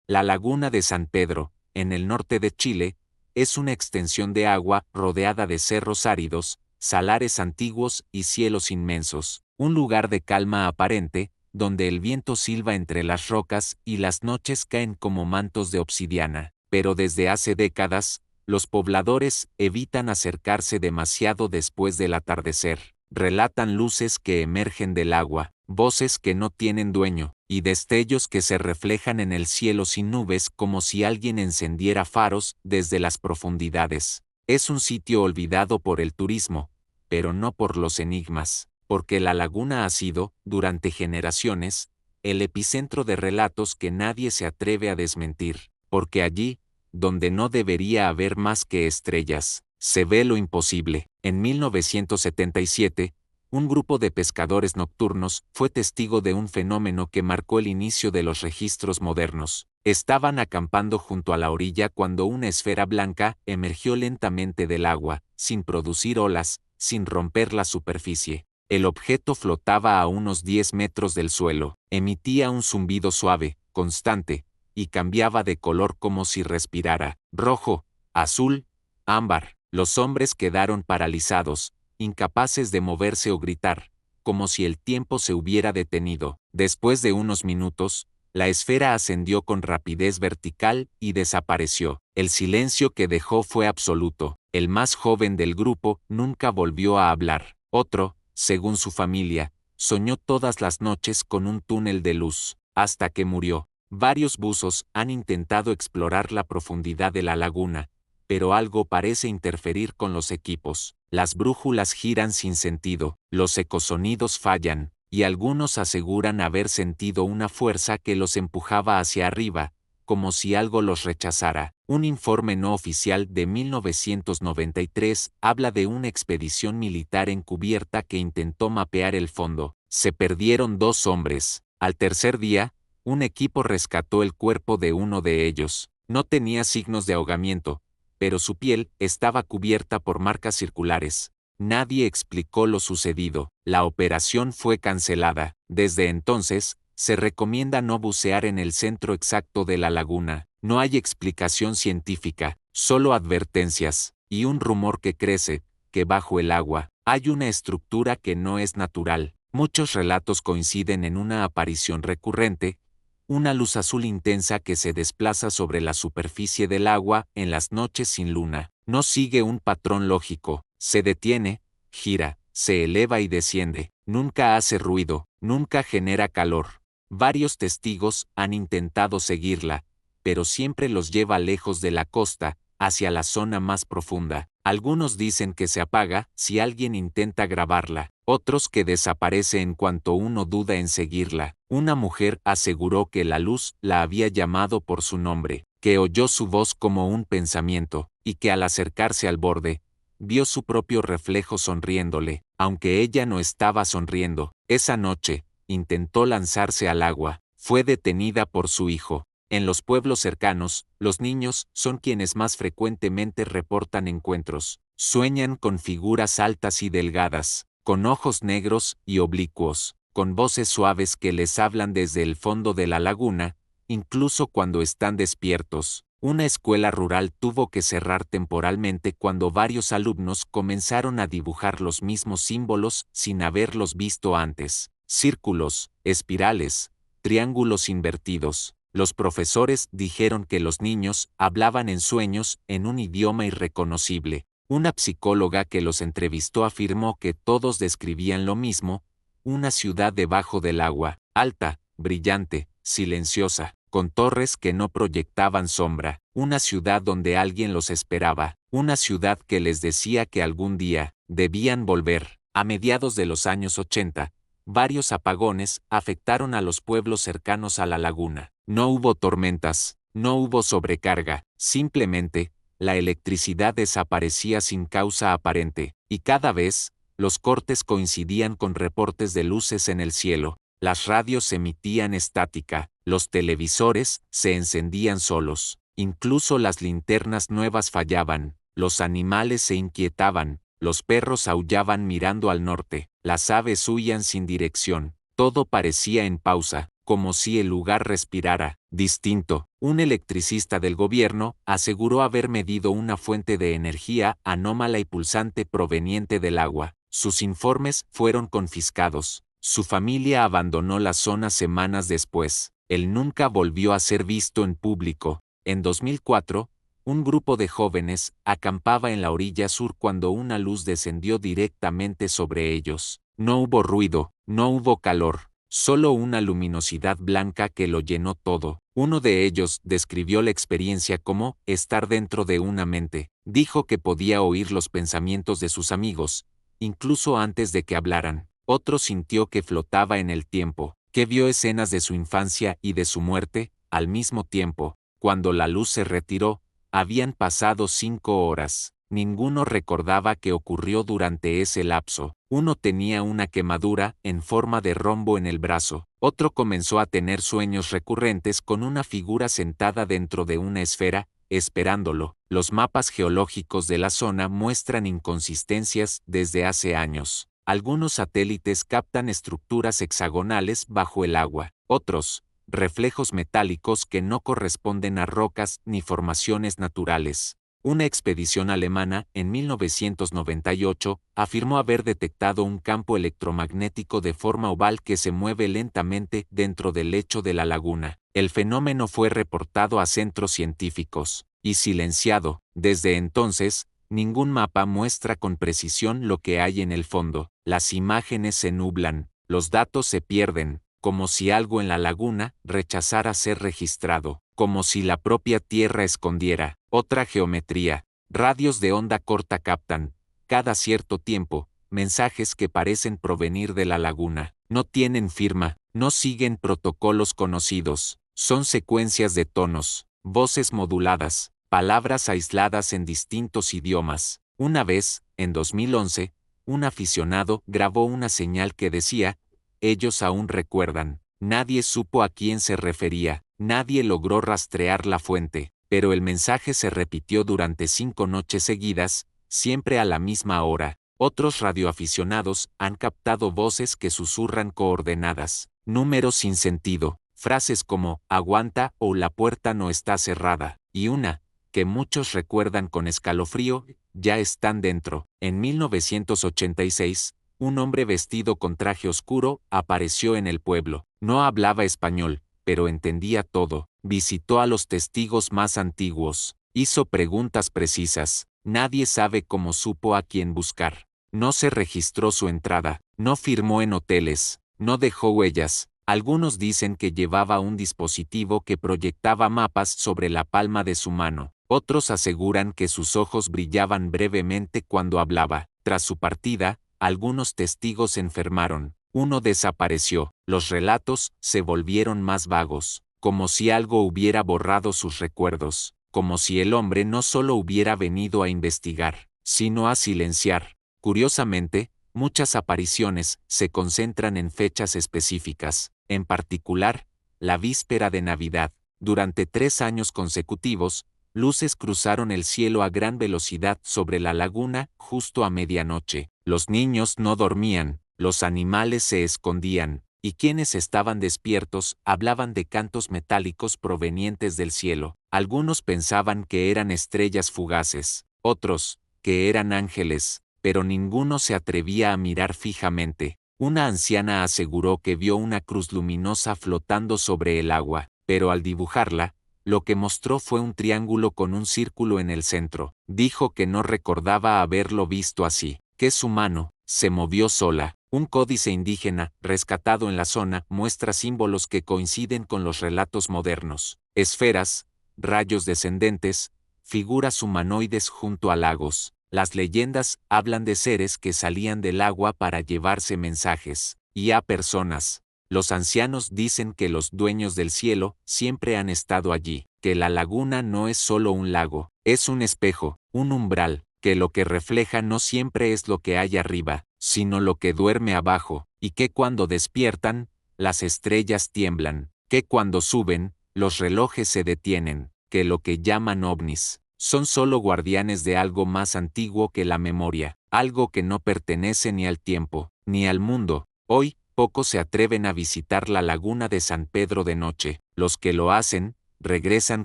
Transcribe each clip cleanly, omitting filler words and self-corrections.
La laguna de San Pedro, en el norte de Chile, es una extensión de agua rodeada de cerros áridos, salares antiguos y cielos inmensos, un lugar de calma aparente, donde el viento silba entre las rocas y las noches caen como mantos de obsidiana. Pero desde hace décadas, los pobladores evitan acercarse demasiado después del atardecer. Relatan luces que emergen del agua, voces que no tienen dueño, y destellos que se reflejan en el cielo sin nubes como si alguien encendiera faros desde las profundidades. Es un sitio olvidado por el turismo, pero no por los enigmas, porque la laguna ha sido, durante generaciones, el epicentro de relatos que nadie se atreve a desmentir, porque allí, donde no debería haber más que estrellas, se ve lo imposible. En 1977, un grupo de pescadores nocturnos fue testigo de un fenómeno que marcó el inicio de los registros modernos. Estaban acampando junto a la orilla cuando una esfera blanca emergió lentamente del agua, sin producir olas, sin romper la superficie. El objeto flotaba a unos 10 metros del suelo, emitía un zumbido suave, constante, y cambiaba de color como si respirara. Rojo, azul, ámbar. Los hombres quedaron paralizados, incapaces de moverse o gritar, como si el tiempo se hubiera detenido. Después de unos minutos, la esfera ascendió con rapidez vertical y desapareció. El silencio que dejó fue absoluto. El más joven del grupo nunca volvió a hablar. Otro, según su familia, soñó todas las noches con un túnel de luz, hasta que murió. Varios buzos han intentado explorar la profundidad de la laguna, pero algo parece interferir con los equipos. Las brújulas giran sin sentido, los ecosonidos fallan, y algunos aseguran haber sentido una fuerza que los empujaba hacia arriba, como si algo los rechazara. Un informe no oficial de 1993 habla de una expedición militar encubierta que intentó mapear el fondo. Se perdieron 2 hombres. Al tercer día, un equipo rescató el cuerpo de uno de ellos. No tenía signos de ahogamiento, pero su piel estaba cubierta por marcas circulares. Nadie explicó lo sucedido. La operación fue cancelada. Desde entonces, se recomienda no bucear en el centro exacto de la laguna. No hay explicación científica, solo advertencias, y un rumor que crece, que bajo el agua hay una estructura que no es natural. Muchos relatos coinciden en una aparición recurrente, una luz azul intensa que se desplaza sobre la superficie del agua en las noches sin luna. No sigue un patrón lógico, se detiene, gira, se eleva y desciende, nunca hace ruido, nunca genera calor. Varios testigos han intentado seguirla, pero siempre los lleva lejos de la costa, hacia la zona más profunda. Algunos dicen que se apaga si alguien intenta grabarla, otros que desaparece en cuanto uno duda en seguirla. Una mujer aseguró que la luz la había llamado por su nombre, que oyó su voz como un pensamiento, y que al acercarse al borde, vio su propio reflejo sonriéndole, aunque ella no estaba sonriendo. Esa noche, intentó lanzarse al agua, fue detenida por su hijo. En los pueblos cercanos, los niños son quienes más frecuentemente reportan encuentros. Sueñan con figuras altas y delgadas, con ojos negros y oblicuos, con voces suaves que les hablan desde el fondo de la laguna, incluso cuando están despiertos. Una escuela rural tuvo que cerrar temporalmente cuando varios alumnos comenzaron a dibujar los mismos símbolos sin haberlos visto antes. Círculos, espirales, triángulos invertidos. Los profesores dijeron que los niños hablaban en sueños en un idioma irreconocible. Una psicóloga que los entrevistó afirmó que todos describían lo mismo: una ciudad debajo del agua, alta, brillante, silenciosa, con torres que no proyectaban sombra, una ciudad donde alguien los esperaba, una ciudad que les decía que algún día debían volver. A mediados de los años 80, varios apagones afectaron a los pueblos cercanos a la laguna. No hubo tormentas, no hubo sobrecarga, simplemente, la electricidad desaparecía sin causa aparente, y cada vez, los cortes coincidían con reportes de luces en el cielo. Las radios emitían estática, los televisores se encendían solos, incluso las linternas nuevas fallaban, los animales se inquietaban, los perros aullaban mirando al norte, las aves huían sin dirección, todo parecía en pausa, como si el lugar respirara. distinto. Un electricista del gobierno aseguró haber medido una fuente de energía anómala y pulsante proveniente del agua. Sus informes fueron confiscados. Su familia abandonó la zona semanas después. Él nunca volvió a ser visto en público. En 2004, un grupo de jóvenes acampaba en la orilla sur cuando una luz descendió directamente sobre ellos. No hubo ruido, no hubo calor, solo una luminosidad blanca que lo llenó todo. Uno de ellos describió la experiencia como estar dentro de una mente. Dijo que podía oír los pensamientos de sus amigos, incluso antes de que hablaran. Otro sintió que flotaba en el tiempo, que vio escenas de su infancia y de su muerte, al mismo tiempo. Cuando la luz se retiró, habían pasado 5 horas. Ninguno recordaba qué ocurrió durante ese lapso. Uno tenía una quemadura en forma de rombo en el brazo. Otro comenzó a tener sueños recurrentes con una figura sentada dentro de una esfera, esperándolo. Los mapas geológicos de la zona muestran inconsistencias desde hace años. Algunos satélites captan estructuras hexagonales bajo el agua. Otros, reflejos metálicos que no corresponden a rocas ni formaciones naturales. Una expedición alemana, en 1998, afirmó haber detectado un campo electromagnético de forma oval que se mueve lentamente dentro del lecho de la laguna. El fenómeno fue reportado a centros científicos y silenciado. Desde entonces, ningún mapa muestra con precisión lo que hay en el fondo. Las imágenes se nublan, los datos se pierden, como si algo en la laguna rechazara ser registrado, como si la propia Tierra escondiera otra geometría. Radios de onda corta captan, cada cierto tiempo, mensajes que parecen provenir de la laguna. No tienen firma, no siguen protocolos conocidos, son secuencias de tonos, voces moduladas, palabras aisladas en distintos idiomas. Una vez, en 2011, un aficionado grabó una señal que decía: ellos aún recuerdan. Nadie supo a quién se refería, nadie logró rastrear la fuente, pero el mensaje se repitió durante 5 noches seguidas, siempre a la misma hora. Otros radioaficionados han captado voces que susurran coordenadas, números sin sentido, frases como "aguanta" o "la puerta no está cerrada", y una, que muchos recuerdan con escalofrío: "ya están dentro". En 1986, un hombre vestido con traje oscuro apareció en el pueblo. No hablaba español, pero entendía todo. Visitó a los testigos más antiguos. Hizo preguntas precisas. Nadie sabe cómo supo a quién buscar. No se registró su entrada. No firmó en hoteles. No dejó huellas. Algunos dicen que llevaba un dispositivo que proyectaba mapas sobre la palma de su mano. Otros aseguran que sus ojos brillaban brevemente cuando hablaba. Tras su partida, algunos testigos se enfermaron. Uno desapareció. Los relatos se volvieron más vagos, como si algo hubiera borrado sus recuerdos, como si el hombre no solo hubiera venido a investigar, sino a silenciar. Curiosamente, muchas apariciones se concentran en fechas específicas, en particular, la víspera de Navidad. Durante 3 años consecutivos, luces cruzaron el cielo a gran velocidad sobre la laguna justo a medianoche. Los niños no dormían, los animales se escondían, y quienes estaban despiertos hablaban de cantos metálicos provenientes del cielo. Algunos pensaban que eran estrellas fugaces, otros, que eran ángeles, pero ninguno se atrevía a mirar fijamente. Una anciana aseguró que vio una cruz luminosa flotando sobre el agua, pero al dibujarla, lo que mostró fue un triángulo con un círculo en el centro. Dijo que no recordaba haberlo visto así, que su mano se movió sola. Un códice indígena, rescatado en la zona, muestra símbolos que coinciden con los relatos modernos: esferas, rayos descendentes, figuras humanoides junto a lagos. Las leyendas hablan de seres que salían del agua para llevarse mensajes, y a personas. Los ancianos dicen que los dueños del cielo siempre han estado allí, que la laguna no es solo un lago, es un espejo, un umbral, que lo que refleja no siempre es lo que hay arriba, sino lo que duerme abajo, y que cuando despiertan, las estrellas tiemblan, que cuando suben, los relojes se detienen, que lo que llaman ovnis son solo guardianes de algo más antiguo que la memoria, algo que no pertenece ni al tiempo, ni al mundo. Hoy, Pocos se atreven a visitar la laguna de San Pedro de noche. Los que lo hacen, regresan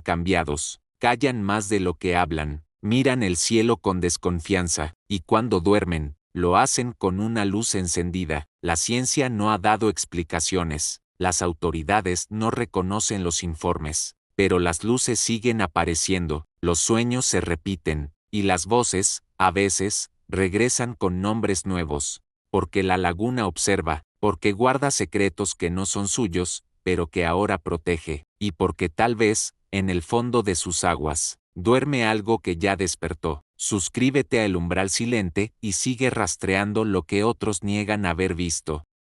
cambiados, callan más de lo que hablan, miran el cielo con desconfianza, y cuando duermen, lo hacen con una luz encendida. La ciencia no ha dado explicaciones, las autoridades no reconocen los informes, pero las luces siguen apareciendo, los sueños se repiten, y las voces, a veces, regresan con nombres nuevos, porque la laguna observa, porque guarda secretos que no son suyos, pero que ahora protege, y porque tal vez, en el fondo de sus aguas, duerme algo que ya despertó. Suscríbete a El Umbral Silente y sigue rastreando lo que otros niegan haber visto.